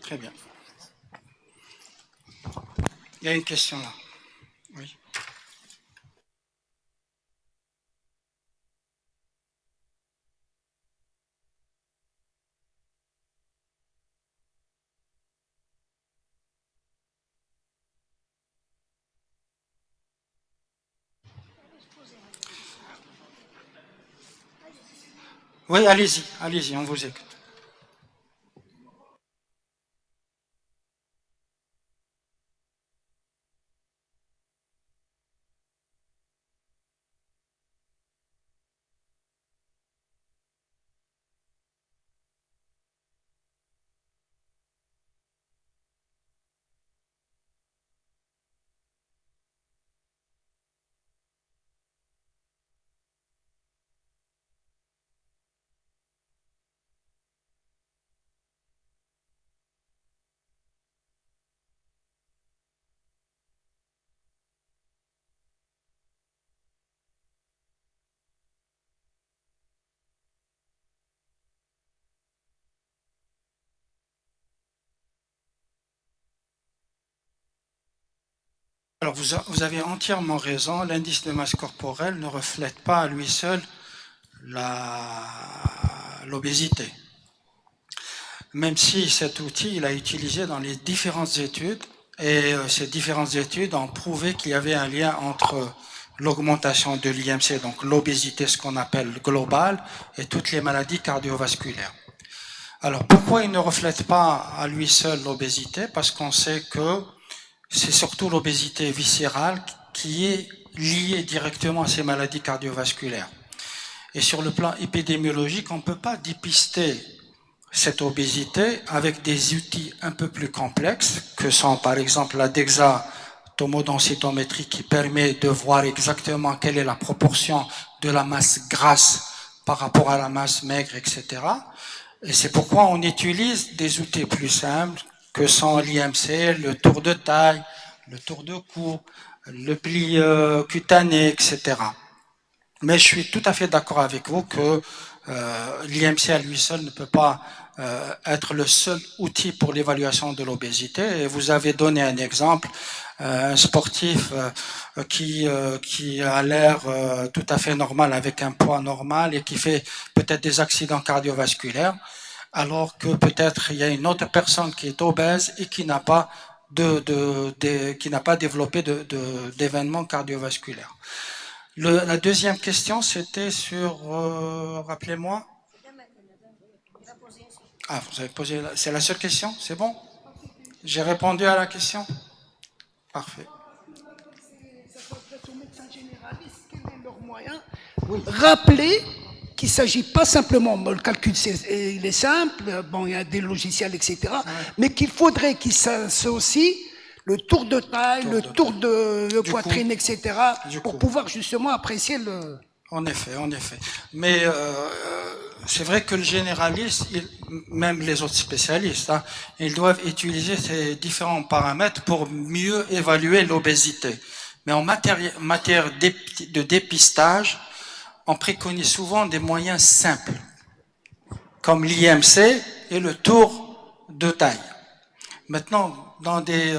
Très bien. Il y a une question là. Oui. Oui, allez-y, on vous écoute. Alors, vous avez entièrement raison. L'indice de masse corporelle ne reflète pas à lui seul l'obésité. Même si cet outil, il a utilisé dans les différentes études, et ces différentes études ont prouvé qu'il y avait un lien entre l'augmentation de l'IMC, donc l'obésité, ce qu'on appelle globale, et toutes les maladies cardiovasculaires. Alors, pourquoi il ne reflète pas à lui seul l'obésité? Parce qu'on sait que c'est surtout l'obésité viscérale qui est liée directement à ces maladies cardiovasculaires. Et sur le plan épidémiologique, on ne peut pas dépister cette obésité avec des outils un peu plus complexes, que sont par exemple la dexatomodensitométrie qui permet de voir exactement quelle est la proportion de la masse grasse par rapport à la masse maigre, etc. Et c'est pourquoi on utilise des outils plus simples que sont l'IMC, le tour de taille, le tour de cou, le pli cutané, etc. Mais je suis tout à fait d'accord avec vous que l'IMC à lui seul ne peut pas être le seul outil pour l'évaluation de l'obésité. Et vous avez donné un exemple, un sportif qui a l'air tout à fait normal avec un poids normal et qui fait peut-être des accidents cardiovasculaires, alors que peut-être il y a une autre personne qui est obèse et qui n'a pas qui n'a pas développé d'événements cardiovasculaires. La deuxième question, c'était sur, rappelez-moi. Ah, vous avez posé, c'est la seule question, c'est bon? J'ai répondu à la question? Parfait. Rappeler qu'il ne s'agit pas simplement, le calcul il est simple, bon, il y a des logiciels, etc., mais qu'il faudrait qu'il s'associe le tour de taille, le tour de poitrine, etc., pour pouvoir justement apprécier le... En effet. Mais c'est vrai que le généraliste, même les autres spécialistes, ils doivent utiliser ces différents paramètres pour mieux évaluer l'obésité. Mais en matière de dépistage, on préconise souvent des moyens simples, comme l'IMC et le tour de taille. Maintenant, dans des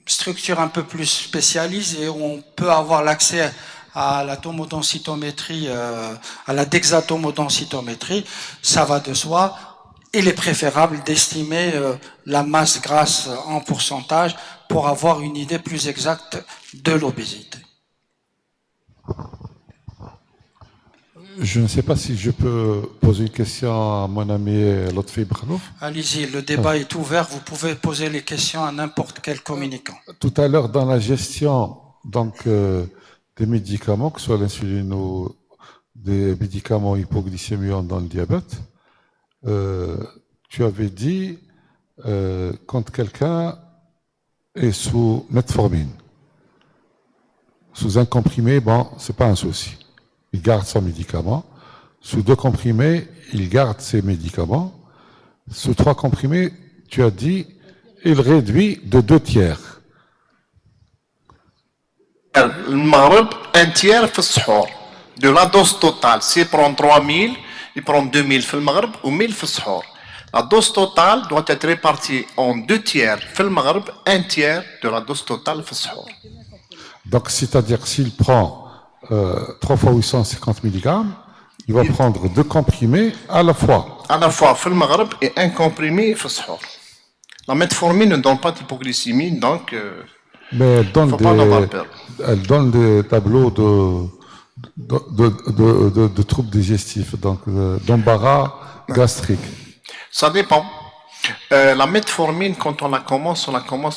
structures un peu plus spécialisées où on peut avoir l'accès à la tomodensitométrie, à la dexatomodensitométrie, ça va de soi. Il est préférable d'estimer la masse grasse en pourcentage pour avoir une idée plus exacte de l'obésité. Je ne sais pas si je peux poser une question à mon ami Lotfi Brnouf. Allez-y, le débat est ouvert. Vous pouvez poser les questions à n'importe quel communicant. Tout à l'heure, dans la gestion des médicaments, que ce soit l'insuline ou des médicaments hypoglycémiants dans le diabète, tu avais dit quand quelqu'un est sous metformine, sous un comprimé, bon, c'est pas un souci. Il garde son médicament. Sous 2 comprimés, il garde ses médicaments. Sous 3 comprimés, tu as dit, il réduit de 2/3. المغرب un tiers في السحور de la dose totale s'il prend 3000 il prend 2000 في المغرب و 1000 في السحور La dose totale doit être répartie en 2 tiers في المغرب, 1 tiers de la dose totale في السحور. Donc, c'est-à-dire que s'il prend 3 fois 850 mg, il va prendre 2 comprimés à la fois. À la fois في المغرب et un comprimé في السحور. La metformine ne donne pas d'hypoglycémie, donc Mais elle donne des tableaux de troubles digestifs, donc d'embarras gastrique. ça dépend. La metformine, quand on la commence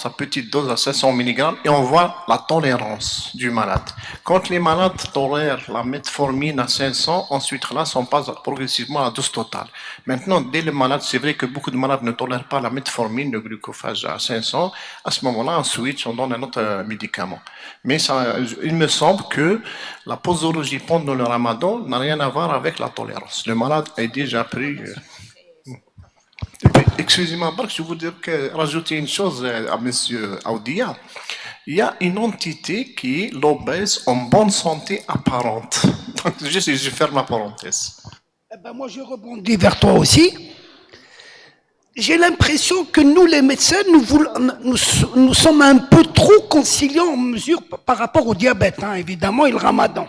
à petite dose à 500 mg et on voit la tolérance du malade. Quand les malades tolèrent la metformine à 500, ensuite là, on passe progressivement à la dose totale. Maintenant, dès le malade, c'est vrai que beaucoup de malades ne tolèrent pas la metformine, le glucophage à 500. À ce moment-là, on switch, on donne un autre médicament. Mais ça, il me semble que la posologie pendant le ramadan n'a rien à voir avec la tolérance. Le malade est déjà pris... Excusez-moi, je voudrais rajouter une chose à M. Aoudia. Il y a une entité qui est l'obèse en bonne santé apparente. Donc, je ferme la parenthèse. Eh ben moi, je rebondis vers toi aussi. J'ai l'impression que nous, les médecins, nous sommes un peu trop conciliants en mesure par rapport au diabète, hein, évidemment, et le ramadan.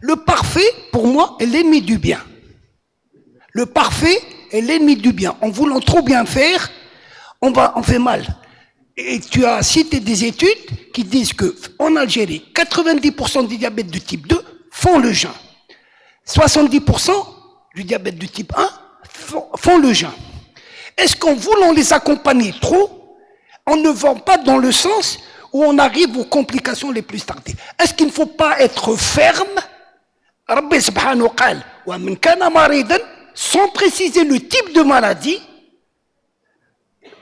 Le parfait, pour moi, est l'ennemi du bien. Le parfait est l'ennemi du bien. En voulant trop bien faire, on fait mal. Et tu as cité des études qui disent qu'en Algérie, 90% des diabètes de type 2 font le jeûne. 70% du diabète de type 1 font le jeûne. Est-ce qu'en voulant les accompagner trop, on ne va pas dans le sens où on arrive aux complications les plus tardives? Est-ce qu'il ne faut pas être ferme? Rabbi subhanahu wa ta'ala, wa man kana maridan, sans préciser le type de maladie,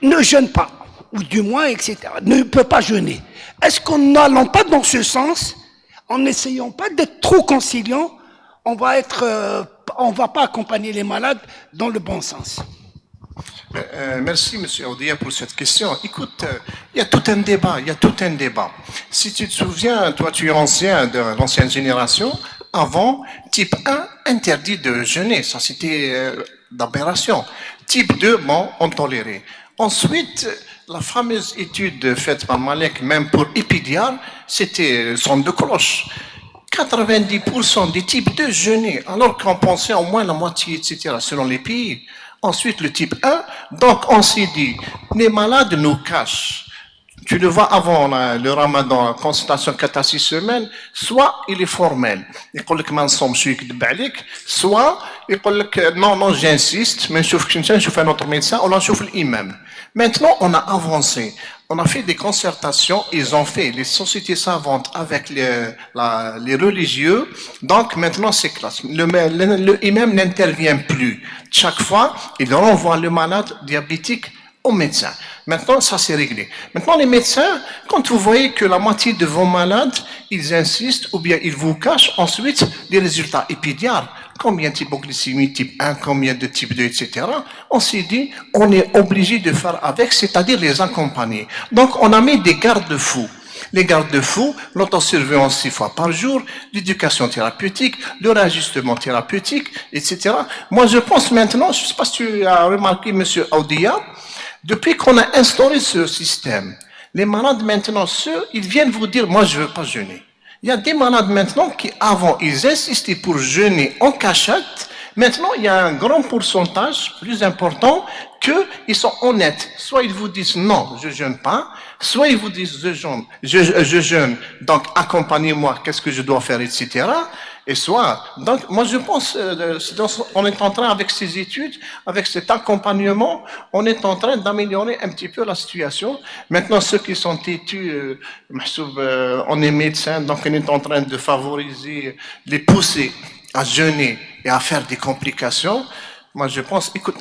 ne jeûne pas, ou du moins, etc., ne peut pas jeûner. Est-ce qu'en n'allant pas dans ce sens, en n'essayant pas d'être trop conciliant, on va pas accompagner les malades dans le bon sens? Merci, M. Aoudia, pour cette question. Écoute, il y a tout un débat, Si tu te souviens, toi, tu es ancien de l'ancienne génération, avant, type 1, interdit de jeûner. Ça, c'était d'aberration. Type 2, bon, on tolérait. Ensuite, la fameuse étude faite par Malek, même pour Epidiar, c'était son de cloche. 90% des types 2 jeûnaient, alors qu'on pensait au moins la moitié, etc., selon les pays. Ensuite, le type 1, donc on s'est dit, les malades nous cachent. Tu le vois avant le ramadan, la consultation 4 à 6 semaines, soit il est formel. Il dit que mansom chouik de balik, soit il dit que non, j'insiste, mais je fais un autre médecin, on chauffe l'imam. Maintenant, on a avancé. On a fait des concertations, ils ont fait les sociétés savantes avec les religieux. Donc maintenant, c'est classe. Le imam n'intervient plus. Chaque fois, il renvoie le malade diabétique au médecin. Maintenant, ça c'est réglé. Maintenant, les médecins, quand vous voyez que la moitié de vos malades, ils insistent ou bien ils vous cachent ensuite des résultats épidiares, combien d'hypoglycémie type 1, combien de type 2, etc. On s'est dit, on est obligé de faire avec, c'est-à-dire les accompagner. Donc, on a mis des garde-fous. Les garde-fous, l'autosurveillance 6 fois par jour, l'éducation thérapeutique, le réajustement thérapeutique, etc. Moi, je pense maintenant, je ne sais pas si tu as remarqué, M. Aoudia, depuis qu'on a instauré ce système, les malades maintenant, ils viennent vous dire, moi, je ne veux pas jeûner. Il y a des malades maintenant qui, avant, ils insistaient pour jeûner en cachette. Maintenant, il y a un grand pourcentage, plus important, qu'ils sont honnêtes. Soit ils vous disent non, je jeûne pas, soit ils vous disent je jeûne, donc accompagnez-moi, qu'est-ce que je dois faire, etc. Et soit, donc, moi je pense, on est en train, avec ces études, avec cet accompagnement, on est en train d'améliorer un petit peu la situation. Maintenant, ceux qui sont têtus, on est médecin, donc on est en train de favoriser, les pousser à jeûner et à faire des complications. Moi je pense, écoute,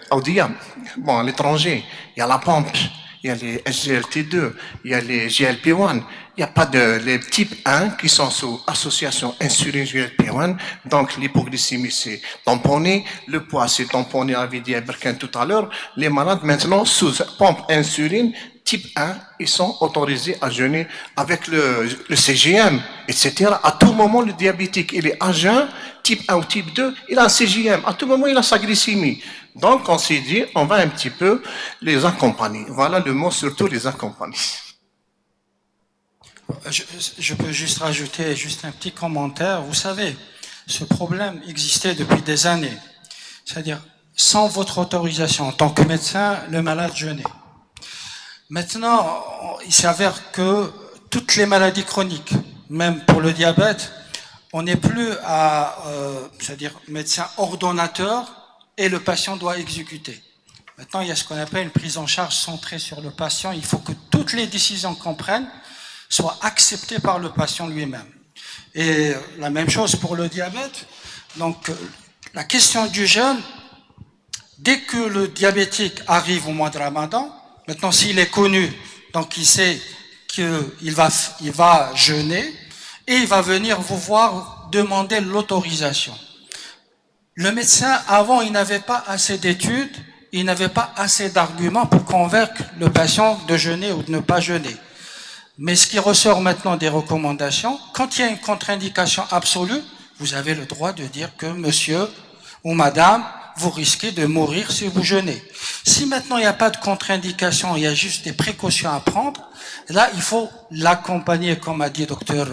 Aoudia, bon, à l'étranger, il y a la pompe, il y a les SGLT2, il y a les GLP-1, il n'y a pas les types 1 qui sont sous association insuline GLP-1, donc l'hypoglycémie c'est tamponné, le poids c'est tamponné, avait dit Berkin tout à l'heure, les malades maintenant sous pompe insuline type 1, ils sont autorisés à jeûner avec le CGM, etc. À tout moment, le diabétique, il est à jeun, type 1 ou type 2, il a un CGM, à tout moment, il a sa glycémie. Donc, on s'est dit, on va un petit peu les accompagner. Voilà le mot, surtout les accompagner. Je peux juste rajouter juste un petit commentaire. Vous savez, ce problème existait depuis des années. C'est-à-dire, sans votre autorisation en tant que médecin, le malade jeûnait. Maintenant, il s'avère que toutes les maladies chroniques, même pour le diabète, on n'est plus à, c'est-à-dire médecin ordonnateur et le patient doit exécuter. Maintenant, il y a ce qu'on appelle une prise en charge centrée sur le patient. Il faut que toutes les décisions qu'on prenne soient acceptées par le patient lui-même. Et la même chose pour le diabète. Donc, la question du jeûne, dès que le diabétique arrive au mois de Ramadan, maintenant s'il est connu, donc il sait qu'il va jeûner et il va venir vous voir demander l'autorisation. Le médecin, avant, il n'avait pas assez d'études, il n'avait pas assez d'arguments pour convaincre le patient de jeûner ou de ne pas jeûner. Mais ce qui ressort maintenant des recommandations, quand il y a une contre-indication absolue, vous avez le droit de dire que monsieur ou madame, vous risquez de mourir si vous jeûnez. Si maintenant il n'y a pas de contre-indication, il y a juste des précautions à prendre, là il faut l'accompagner, comme a dit docteur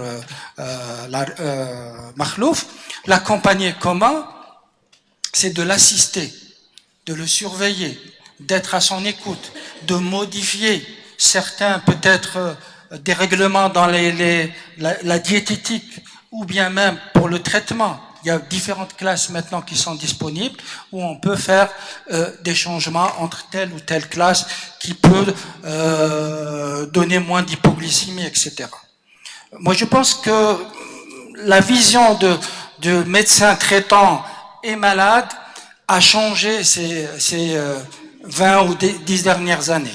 Makhlouf. L'accompagner comment? C'est de l'assister, de le surveiller, d'être à son écoute, de modifier certains peut-être des règlements dans la diététique ou bien même pour le traitement. Il y a différentes classes maintenant qui sont disponibles où on peut faire des changements entre telle ou telle classe qui peut donner moins d'hypoglycémie, etc. Moi, je pense que la vision de médecin traitant et malade a changé ces 20 ou 10 dernières années.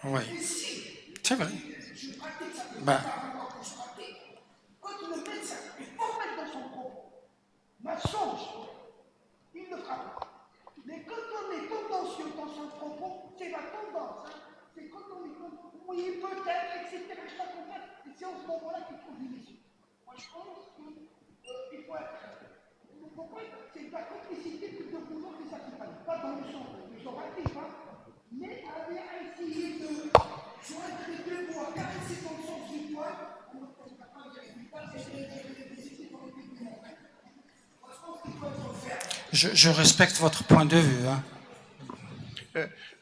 Oui, c'est vrai. Ben. Quand le médecin est formel dans son propos, mensonge, il ne fera pas. Mais quand on est tendancieux dans son propos, c'est la tendance. Hein. C'est quand on est comme oui, peut-être, etc. Chaque fois, et c'est en ce moment-là qu'il trouve une issue. Moi, je pense qu'il faut être. Vous comprenez? C'est de la complicité que de vouloir que ça se passe. Pas dans le sens péjoratif, hein, mais aller essayer de joindre les deux mots, caresser dans le sens du poil, pour ne pas faire des résultats, Je respecte votre point de vue. Hein.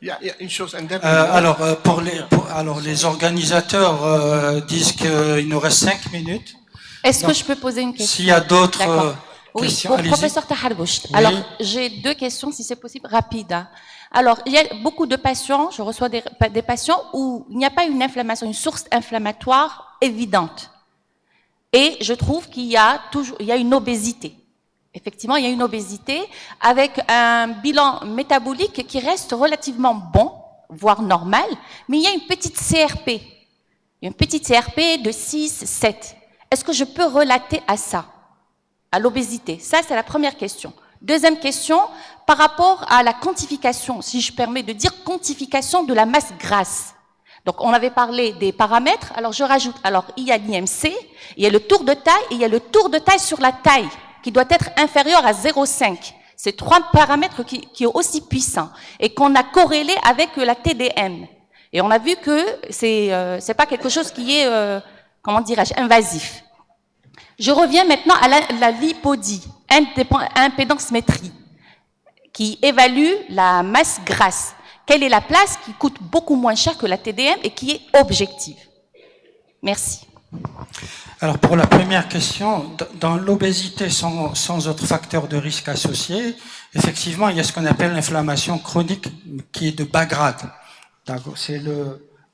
Il y a une chose. Alors, les organisateurs disent qu'il nous reste 5 minutes. Est-ce que je peux poser une question? S'il y a d'autres questions, oui, professeur Tahalbouch. Oui. Alors, j'ai 2 questions, si c'est possible, rapides. Alors, il y a beaucoup de patients, je reçois des patients où il n'y a pas une inflammation, une source inflammatoire évidente. Et je trouve qu'il y a une obésité. Effectivement, il y a une obésité avec un bilan métabolique qui reste relativement bon, voire normal, mais il y a une petite CRP. Une petite CRP de 6, 7. Est-ce que je peux relater à ça, à l'obésité? Ça, c'est la première question. Deuxième question, par rapport à la quantification, si je permets de dire quantification de la masse grasse. Donc, on avait parlé des paramètres, alors je rajoute, alors il y a l'IMC, il y a le tour de taille, et il y a le tour de taille sur la taille, qui doit être inférieur à 0,5. C'est 3 paramètres qui sont aussi puissants, et qu'on a corrélé avec la TDM. Et on a vu que c'est pas quelque chose qui est, comment dirais-je, invasif. Je reviens maintenant à la lipodie, impédance-métrie, qui évalue la masse grasse. Quelle est la place qui coûte beaucoup moins cher que la TDM et qui est objective? Merci. Alors pour la première question, dans l'obésité sans autre facteur de risque associé, effectivement, il y a ce qu'on appelle l'inflammation chronique qui est de bas grade. C'est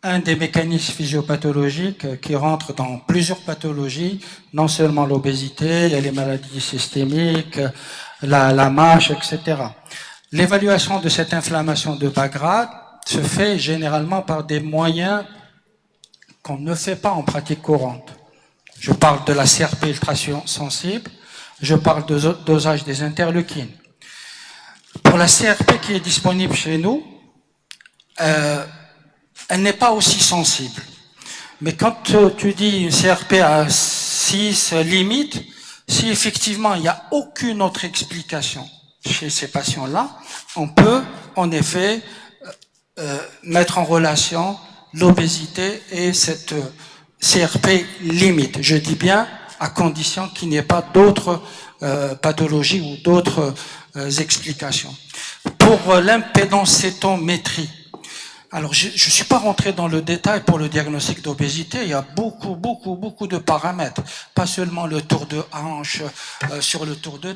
un des mécanismes physiopathologiques qui rentre dans plusieurs pathologies, non seulement l'obésité, il y a les maladies systémiques, la MASH, etc. L'évaluation de cette inflammation de bas grade se fait généralement par des moyens qu'on ne fait pas en pratique courante. Je parle de la CRP ultrasensible, je parle de dosage des interleukines. Pour la CRP qui est disponible chez nous, elle n'est pas aussi sensible. Mais quand tu dis une CRP à 6 limites, si effectivement il n'y a aucune autre explication chez ces patients-là, on peut en effet mettre en relation l'obésité et cette CRP limite. Je dis bien à condition qu'il n'y ait pas d'autres pathologies ou d'autres explications. Pour l'impédance-cétométrie, alors je ne suis pas rentré dans le détail pour le diagnostic d'obésité, il y a beaucoup de paramètres, pas seulement le tour de hanche sur le tour de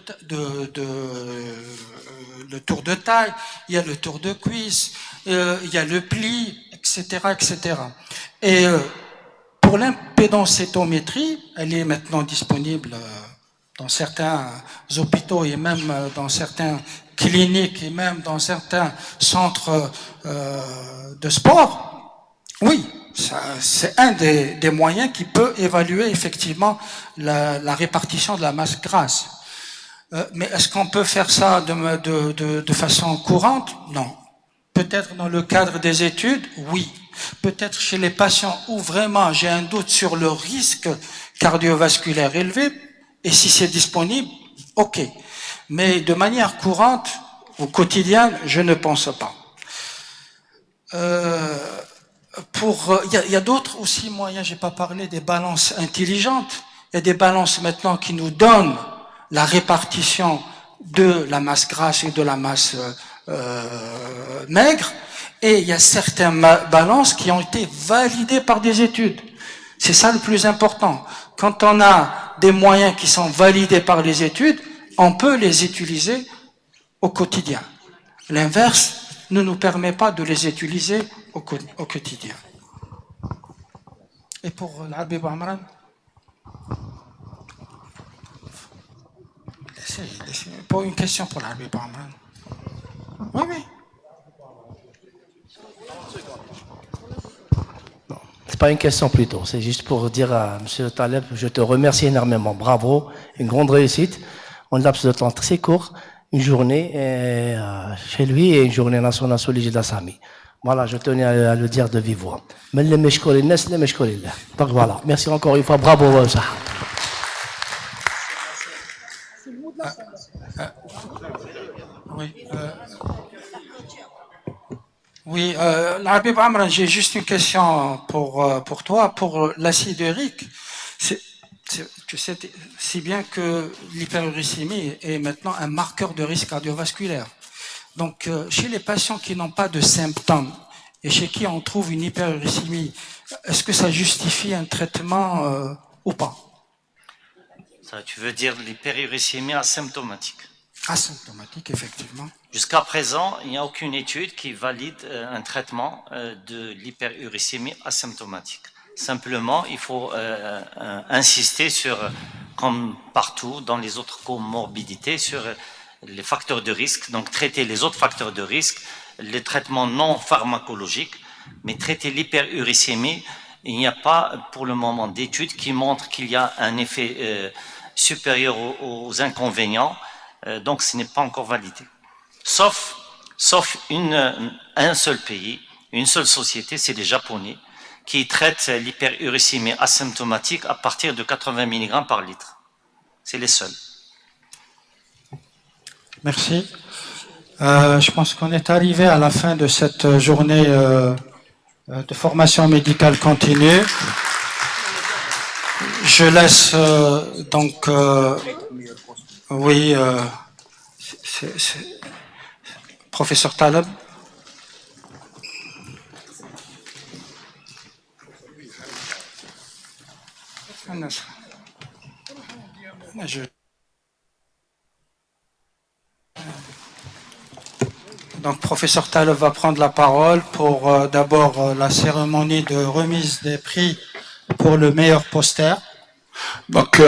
taille, il y a le tour de cuisse, il y a le pli, etc. Et pour l'impédance-cétométrie, elle est maintenant disponible dans certains hôpitaux et même dans certaines cliniques et même dans certains centres de sport. Oui, c'est un des moyens qui peut évaluer effectivement la répartition de la masse grasse. Mais est-ce qu'on peut faire ça de façon courante? Non. Peut-être dans le cadre des études, oui. Peut-être chez les patients où vraiment j'ai un doute sur le risque cardiovasculaire élevé, et si c'est disponible, ok. Mais de manière courante, au quotidien, je ne pense pas. Il y a d'autres aussi moyens, j'ai pas parlé des balances intelligentes. Il y a des balances maintenant qui nous donnent la répartition de la masse grasse et de la masse maigre. Et il y a certaines balances qui ont été validées par des études. C'est ça le plus important. Quand on a des moyens qui sont validés par les études, on peut les utiliser au quotidien. L'inverse ne nous permet pas de les utiliser au quotidien. Et pour l'Habib Amran, pour une question pour l'Habib Amran. Oui. C'est pas une question plutôt, c'est juste pour dire à M. Taleb, je te remercie énormément, bravo, une grande réussite, en laps de temps très court, une journée chez lui et une journée nationale sous l'égide d'Assami. Voilà, je tenais à le dire de vive voix. Donc voilà, merci encore une fois, bravo Sahab. Oui, Habib Amran, j'ai juste une question pour toi. Pour l'acide urique, tu sais si bien que l'hyperuricémie est maintenant un marqueur de risque cardiovasculaire. Donc, chez les patients qui n'ont pas de symptômes et chez qui on trouve une hyperuricémie, est-ce que ça justifie un traitement ou pas? Ça, tu veux dire l'hyperuricémie asymptomatique? Asymptomatique, effectivement. Jusqu'à présent, il n'y a aucune étude qui valide un traitement de l'hyperuricémie asymptomatique. Simplement, il faut insister sur, comme partout dans les autres comorbidités, sur les facteurs de risque. Donc, traiter les autres facteurs de risque, les traitements non pharmacologiques, mais traiter l'hyperuricémie, il n'y a pas pour le moment d'études qui montrent qu'il y a un effet supérieur aux inconvénients. Donc, ce n'est pas encore validé. Sauf un seul pays, une seule société, c'est les Japonais, qui traitent l'hyperuricémie asymptomatique à partir de 80 mg par litre. C'est les seuls. Merci. Je pense qu'on est arrivé à la fin de cette journée de formation médicale continue. Je laisse donc... oui, professeur Taleb. Donc, professeur Taleb va prendre la parole pour d'abord la cérémonie de remise des prix pour le meilleur poster. Donc,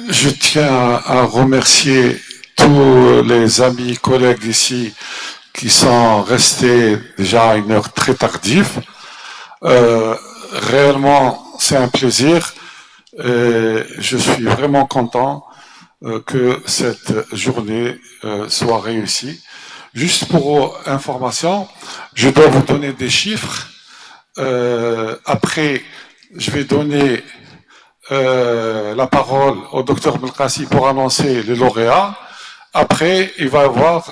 je tiens à remercier tous les amis, collègues ici qui sont restés déjà à une heure très tardive. réellement, c'est un plaisir. Et je suis vraiment content que cette journée soit réussie. Juste pour information, je dois vous donner des chiffres. Après, je vais donner la parole au docteur Belkacsi pour annoncer les lauréats. Après, il va y avoir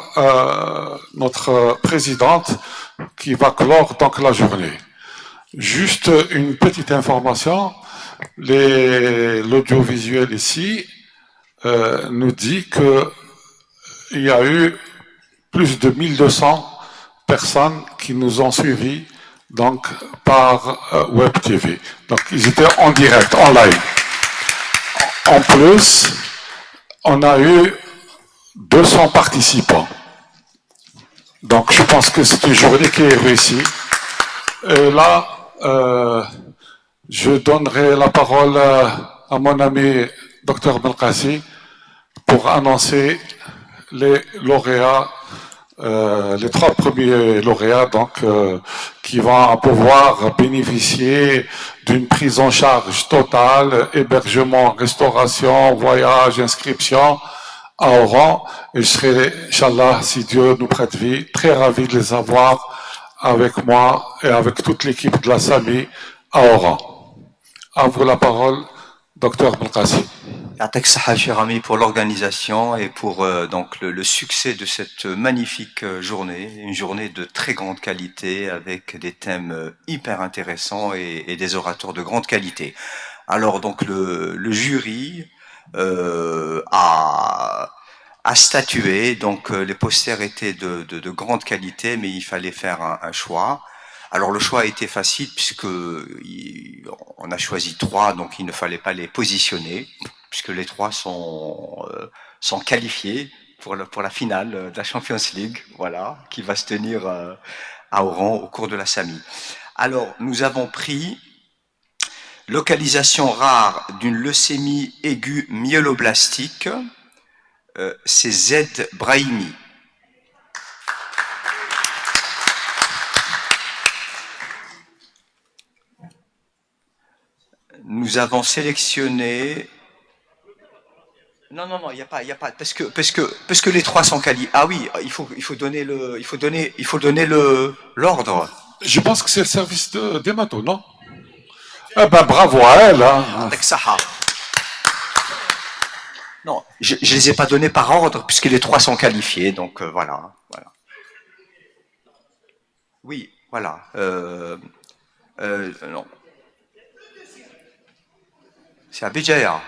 notre présidente qui va clore donc la journée. Juste une petite information, l'audiovisuel ici nous dit qu'il y a eu plus de 1200 personnes qui nous ont suivis donc par Web TV. Donc ils étaient en direct, en live. En plus, on a eu 200 participants. Donc je pense que c'est une journée qui est réussie. Et là, je donnerai la parole à mon ami Dr Belkacsi pour annoncer les lauréats, les 3 premiers lauréats donc, qui vont pouvoir bénéficier d'une prise en charge totale, hébergement, restauration, voyage, inscription à Oran. Et je serai, Inch'Allah, si Dieu nous prête vie, très ravi de les avoir avec moi et avec toute l'équipe de la SAMI à Oran. À vous la parole, Dr Belkacsi. Yatek Saha, cher ami, pour l'organisation et pour donc le succès de cette magnifique journée, une journée de très grande qualité avec des thèmes hyper intéressants et des orateurs de grande qualité. Alors donc le jury a statué, donc les posters étaient de grande qualité, mais il fallait faire un choix. Alors le choix a été facile puisque on a choisi 3, donc il ne fallait pas les positionner puisque les 3 sont qualifiés pour la finale de la Champions League, voilà, qui va se tenir à Oran au cours de la SAMI. Alors nous avons pris localisation rare d'une leucémie aiguë myéloblastique, c'est Z Brahimi. Nous avons sélectionné. Non, il n'y a pas, parce que les 3 sont qualifiés. Ah oui, il faut donner l'ordre. Je pense que c'est le service d'Emato, non? Eh ben, bravo à elle, hein. Non, je les ai pas donnés par ordre puisque les 3 sont qualifiés, donc voilà. Oui, voilà. Non. C'est à Béjaïa.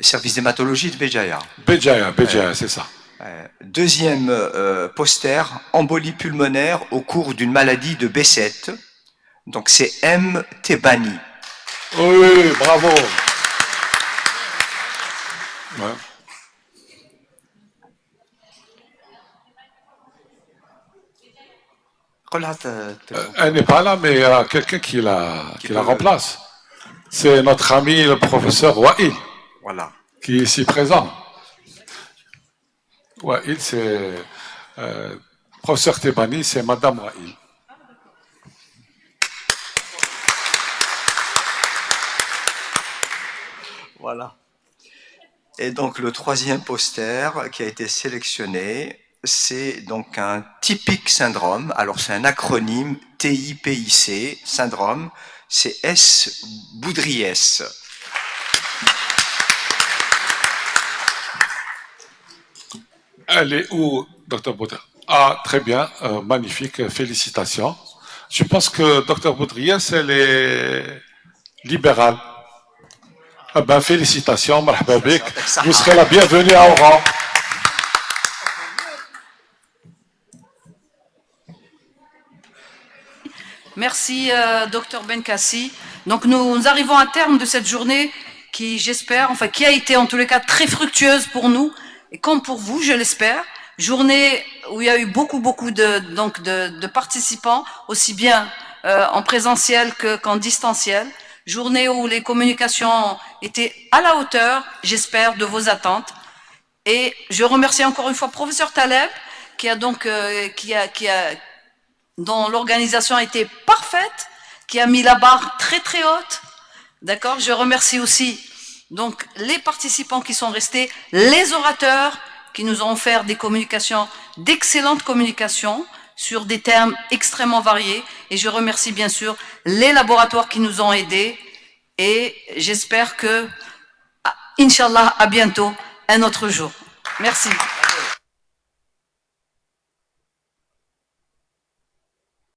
Service d'hématologie de Béjaïa. Béjaïa, c'est ça. Deuxième poster, embolie pulmonaire au cours d'une maladie de B7. Donc c'est M. Tebani. Oui, bravo. Ouais. Elle n'est pas là, mais il y a quelqu'un qui la remplace. C'est notre ami le professeur Wail, voilà, qui est ici présent. Wail, c'est professeur Tebani, c'est Madame Wail. Voilà. Et donc le 3e poster qui a été sélectionné, c'est donc un typique syndrome. Alors c'est un acronyme TIPIC, syndrome. C'est S. Boudriès. Elle est où, Dr Boudriès? Ah, très bien, magnifique, félicitations. Je pense que Dr Boudriès, elle est libérale. Ah ben, félicitations, marhaba bik. Vous serez la bienvenue à Oran. Merci, Dr Belkacsi. Donc, nous arrivons à terme de cette journée qui, j'espère, qui a été en tous les cas très fructueuse pour nous, et comme pour vous, je l'espère. Journée où il y a eu beaucoup de participants, aussi bien en présentiel qu'en distanciel. Journée où les communications étaient à la hauteur, j'espère, de vos attentes. Et je remercie encore une fois professeur Taleb, dont l'organisation a été parfaite, qui a mis la barre très très haute. D'accord? Je remercie aussi donc les participants qui sont restés, les orateurs qui nous ont offert des communications, d'excellentes communications sur des thèmes extrêmement variés. Et je remercie bien sûr les laboratoires qui nous ont aidés. Et j'espère que, Inch'Allah, à bientôt, un autre jour. Merci.